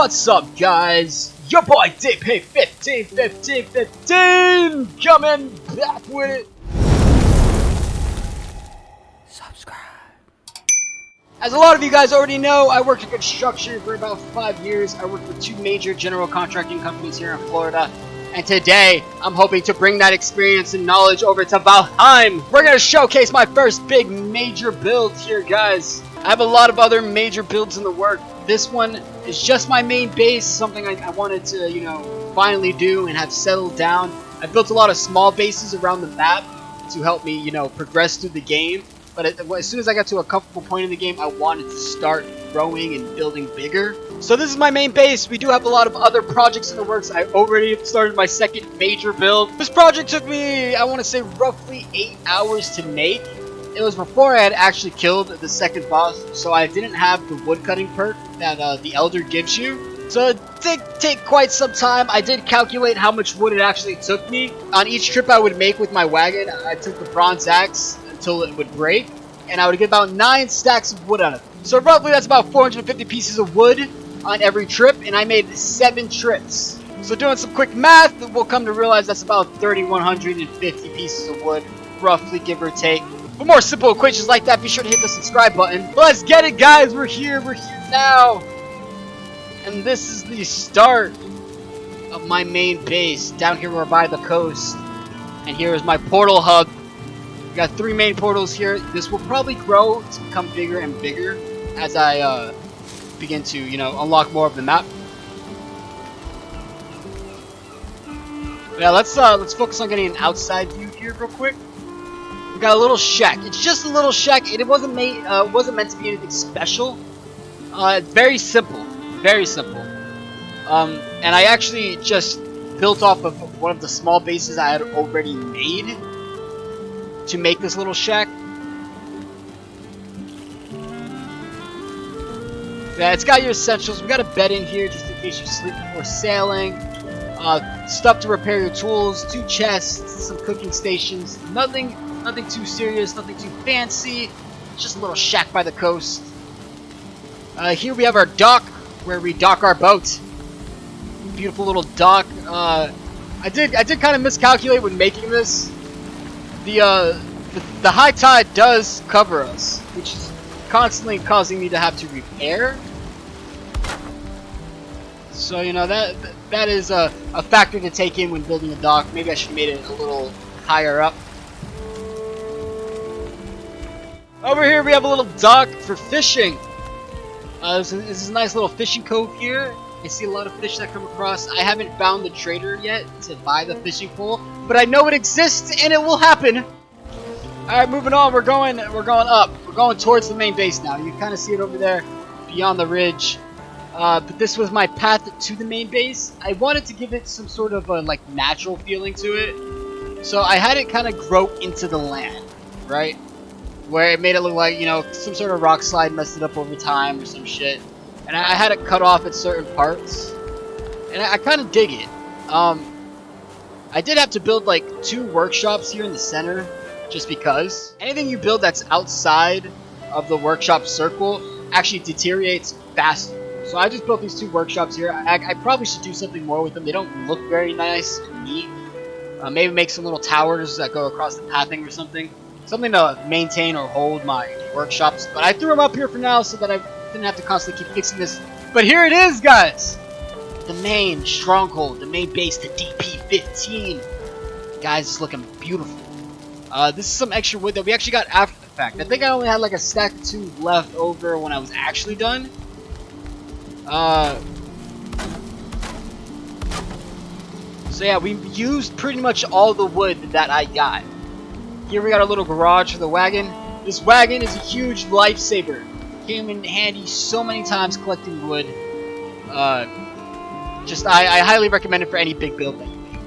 What's up, guys? Your boy DP151515 coming back with it. Subscribe. As a lot of you guys already know, I worked in construction for about 5 years. I worked for 2 major general contracting companies here in Florida. And today, I'm hoping to bring that experience and knowledge over to Valheim. We're going to showcase my first big major build here, guys. I have a lot of other major builds in the work. This one is just my main base, something I wanted to, finally do and have settled down. I built a lot of small bases around the map to help me, progress through the game. But as soon as I got to a comfortable point in the game, I wanted to start growing and building bigger. So this is my main base. We do have a lot of other projects in the works. I already started my second major build. This project took me, I want to say, roughly 8 hours to make. It was before I had actually killed the second boss, so I didn't have the woodcutting perk that the Elder gives you. So it did take quite some time. I did calculate how much wood it actually took me. On each trip I would make with my wagon, I took the bronze axe until it would break, and I would get about 9 stacks of wood out of it. So roughly that's about 450 pieces of wood on every trip, and I made 7 trips. So doing some quick math, we'll come to realize that's about 3,150 pieces of wood, roughly, give or take. For more simple equations like that, be sure to hit the subscribe button. But let's get it, guys. We're here now. And this is the start of my main base. Down here we're by the coast. And here is my portal hub. We got 3 main portals here. This will probably grow to become bigger and bigger as I begin to, unlock more of the map. But yeah, let's focus on getting an outside view here real quick. We got a little shack. It's just a little shack. It wasn't meant to be anything special. It's very simple, very simple. And I actually just built off of one of the small bases I had already made to make this little shack. Yeah, it's got your essentials. We got a bed in here just in case you sleep before sailing. Stuff to repair your tools, 2 chests, some cooking stations. Nothing too serious, nothing too fancy. It's just a little shack by the coast. Here we have our dock, where we dock our boat. Beautiful little dock. I did kind of miscalculate when making this. The high tide does cover us, which is constantly causing me to have to repair. So that is a factor to take in when building a dock. Maybe I should have made it a little higher up. Over here we have a little dock for fishing. This is a nice little fishing cove here. I see a lot of fish that come across. I haven't found the trader yet to buy the fishing pole, but I know it exists and it will happen. Alright, moving on. We're going up. We're going towards the main base now. You kind of see it over there beyond the ridge. But this was my path to the main base. I wanted to give it some sort of a natural feeling to it. So I had it kind of grow into the land, right? Where it made it look like, some sort of rock slide messed it up over time or some shit. And I had it cut off at certain parts. And I kind of dig it. I did have to build 2 workshops here in the center, just because. Anything you build that's outside of the workshop circle actually deteriorates faster. So I just built these 2 workshops here. I probably should do something more with them. They don't look very nice and neat. Maybe make some little towers that go across the pathing or something. Something to maintain or hold my workshops. But I threw them up here for now so that I didn't have to constantly keep fixing this. But here it is, guys! The main stronghold, the main base, the DP15. Guys, it's looking beautiful. This is some extra wood that we actually got after the fact. I think I only had a stack or 2 left over when I was actually done. So yeah, we used pretty much all the wood that I got. Here we got a little garage for the wagon. This wagon is a huge lifesaver. Came in handy so many times collecting wood. I highly recommend it for any big build that you make.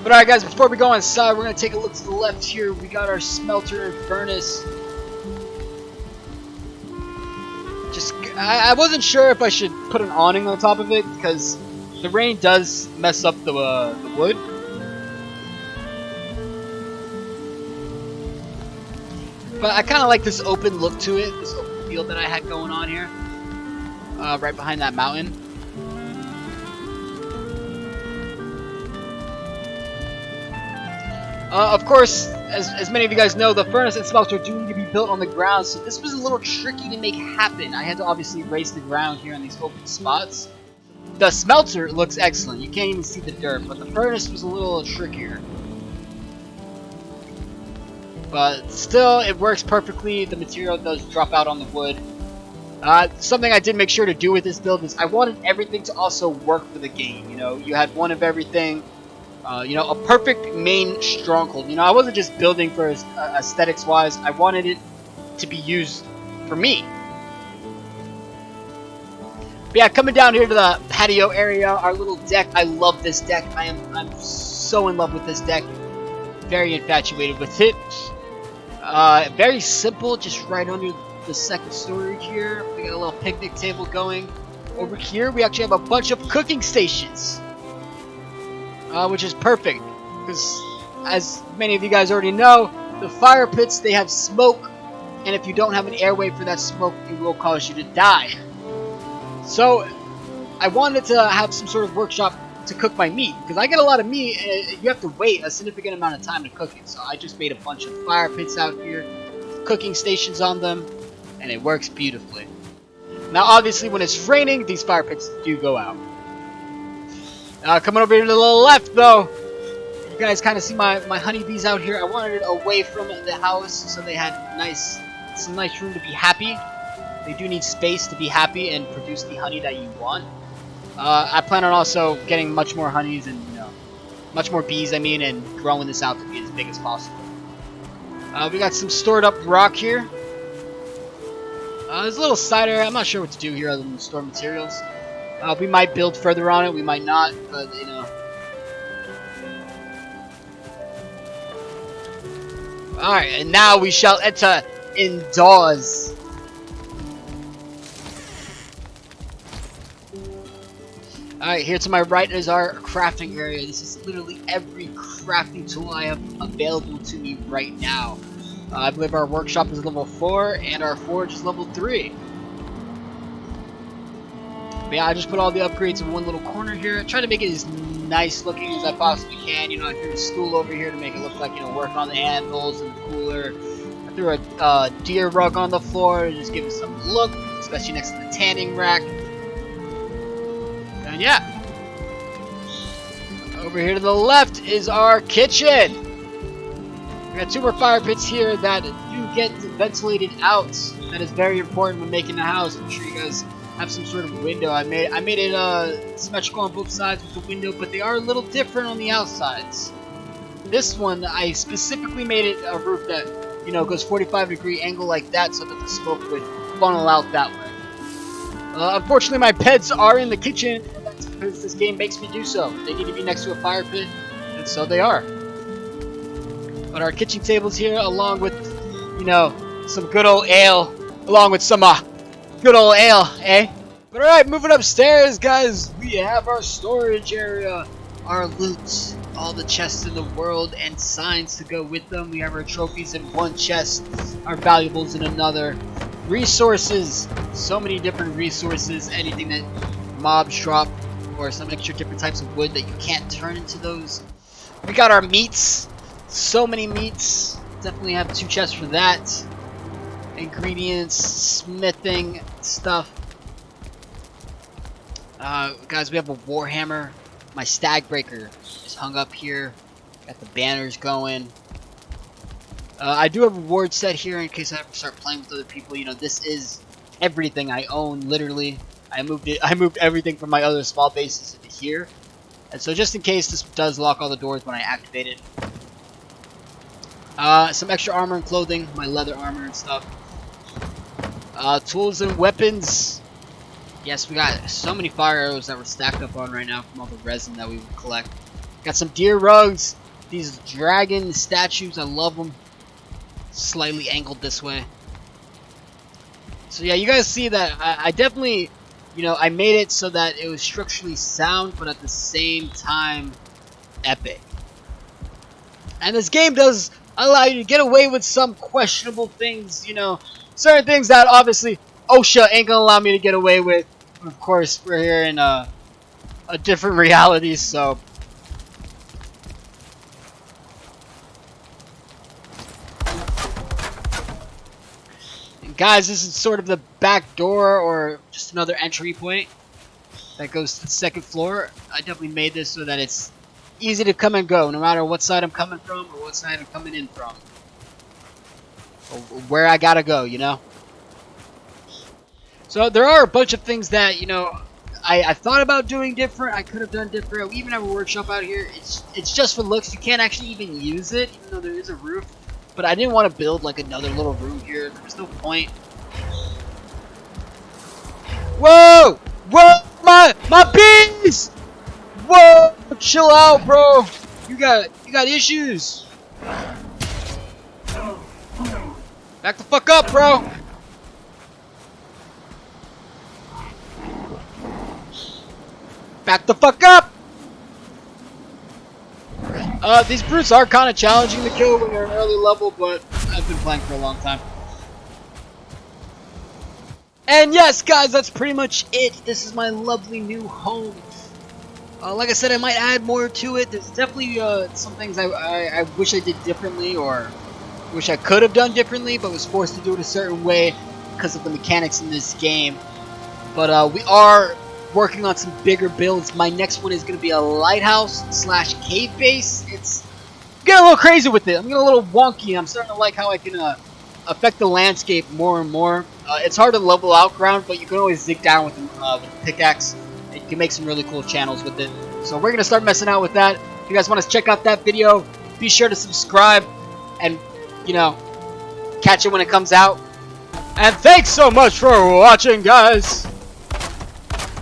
But alright guys, before we go inside, we're going to take a look to the left here. We got our smelter and furnace. I wasn't sure if I should put an awning on top of it, because the rain does mess up the wood. But I kind of like this open look to it, this open field that I had going on here, right behind that mountain. Of course, as many of you guys know, the furnace and smelter do need to be built on the ground, so this was a little tricky to make happen. I had to obviously raise the ground here on these open spots. The smelter looks excellent. You can't even see the dirt, but the furnace was a little trickier. But still, it works perfectly. The material does drop out on the wood. Something I did make sure to do with this build is I wanted everything to also work for the game. You know, you had one of everything. You know, a perfect main stronghold. You know, I wasn't just building for aesthetics-wise. I wanted it to be used for me. But yeah, coming down here to the patio area, our little deck. I love this deck. I'm so in love with this deck. Very infatuated with it. Very simple, just right under the second storage here. We got a little picnic table going. Over here, we actually have a bunch of cooking stations. Which is perfect, because as many of you guys already know, the fire pits, they have smoke, and if you don't have an airway for that smoke, it will cause you to die. So, I wanted to have some sort of workshop to cook my meat, because I get a lot of meat, and you have to wait a significant amount of time to cook it. So I just made a bunch of fire pits out here, cooking stations on them, and it works beautifully. Now obviously when it's raining, these fire pits do go out. Coming over here to the left, though, you guys kind of see my honeybees out here. I wanted it away from the house so they had some nice room to be happy. They do need space to be happy and produce the honey that you want. I plan on also getting much more honeys and, you know, much more bees, I mean, and growing this out to be as big as possible. We got some stored up rock here. There's a little side area. I'm not sure what to do here other than store materials. We might build further on it, we might not, but, you know. Alright, and now we shall enter indoors. Alright, here to my right is our crafting area. This is literally every crafting tool I have available to me right now. I believe our workshop is level 4, and our forge is level 3. But yeah, I just put all the upgrades in one little corner here. I try to make it as nice looking as I possibly can. You know, I threw a stool over here to make it look like, you know, working on the anvils and the cooler. I threw a deer rug on the floor to just give it some look, especially next to the tanning rack. And yeah. Over here to the left is our kitchen. We got 2 more fire pits here that do get ventilated out. That is very important when making a house. I'm sure you guys have some sort of window. I made it symmetrical on both sides with the window, but they are a little different on the outsides. This one, I specifically made it a roof that, you know, goes 45-degree angle like that so that the smoke would funnel out that way. Unfortunately, my beds are in the kitchen, and that's because this game makes me do so. They need to be next to a fire pit, and so they are. But our kitchen table's here, along with, you know, some good old ale, along with some good old ale, eh? But alright, moving upstairs, guys, we have our storage area, our loot, all the chests in the world, and signs to go with them. We have our trophies in one chest, our valuables in another. Resources, so many different resources, anything that mobs drop, or some extra different types of wood that you can't turn into those. We got our meats, so many meats, definitely have 2 chests for that. Ingredients, smithing stuff. Guys, we have a warhammer. My stag breaker is hung up here. Got the banners going. I do have a reward set here in case I ever start playing with other people. You know, this is everything I own, literally. I moved everything from my other small bases into here. And so just in case this does lock all the doors when I activate it. Some extra armor and clothing, my leather armor and stuff. Tools and weapons. Yes, we got so many fire arrows that we're stacked up on right now from all the resin that we would collect. Got some deer rugs. These dragon statues, I love them. Slightly angled this way. So yeah, you guys see that I definitely, you know, I made it so that it was structurally sound, but at the same time, epic. And this game does allow you to get away with some questionable things, you know, certain things that obviously OSHA ain't gonna allow me to get away with. But of course, we're here in a different reality, so. Guys, this is sort of the back door or just another entry point that goes to the second floor. I definitely made this so that it's easy to come and go, no matter what side I'm coming from or what side I'm coming in from. Or where I gotta go, you know? So there are a bunch of things that, you know, I thought about doing different. I could have done different. We even have a workshop out here. It's just for looks. You can't actually even use it, even though there is a roof. But I didn't want to build like another little room here. There was no point. Whoa! Whoa! My bees! Whoa! Chill out, bro. You got issues. Back the fuck up, bro. Back the fuck up! These brutes are kind of challenging to kill when you're an early level, but I've been playing for a long time. And yes, guys, that's pretty much it. This is my lovely new home. Like I said, I might add more to it. There's definitely some things I wish I did differently, or wish I could have done differently, but was forced to do it a certain way because of the mechanics in this game. But we are working on some bigger builds. My next one is going to be a lighthouse / cave base. It's getting a little crazy with it. I'm getting a little wonky. I'm starting to like how I can affect the landscape more and more. It's hard to level out ground, but you can always dig down with the pickaxe. You can make some really cool channels with it. So we're going to start messing out with that. If you guys want to check out that video, be sure to subscribe and, you know, catch it when it comes out. And thanks so much for watching, guys.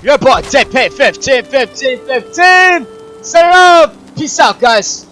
Your boy, TP151515. Set it up. Peace out, guys.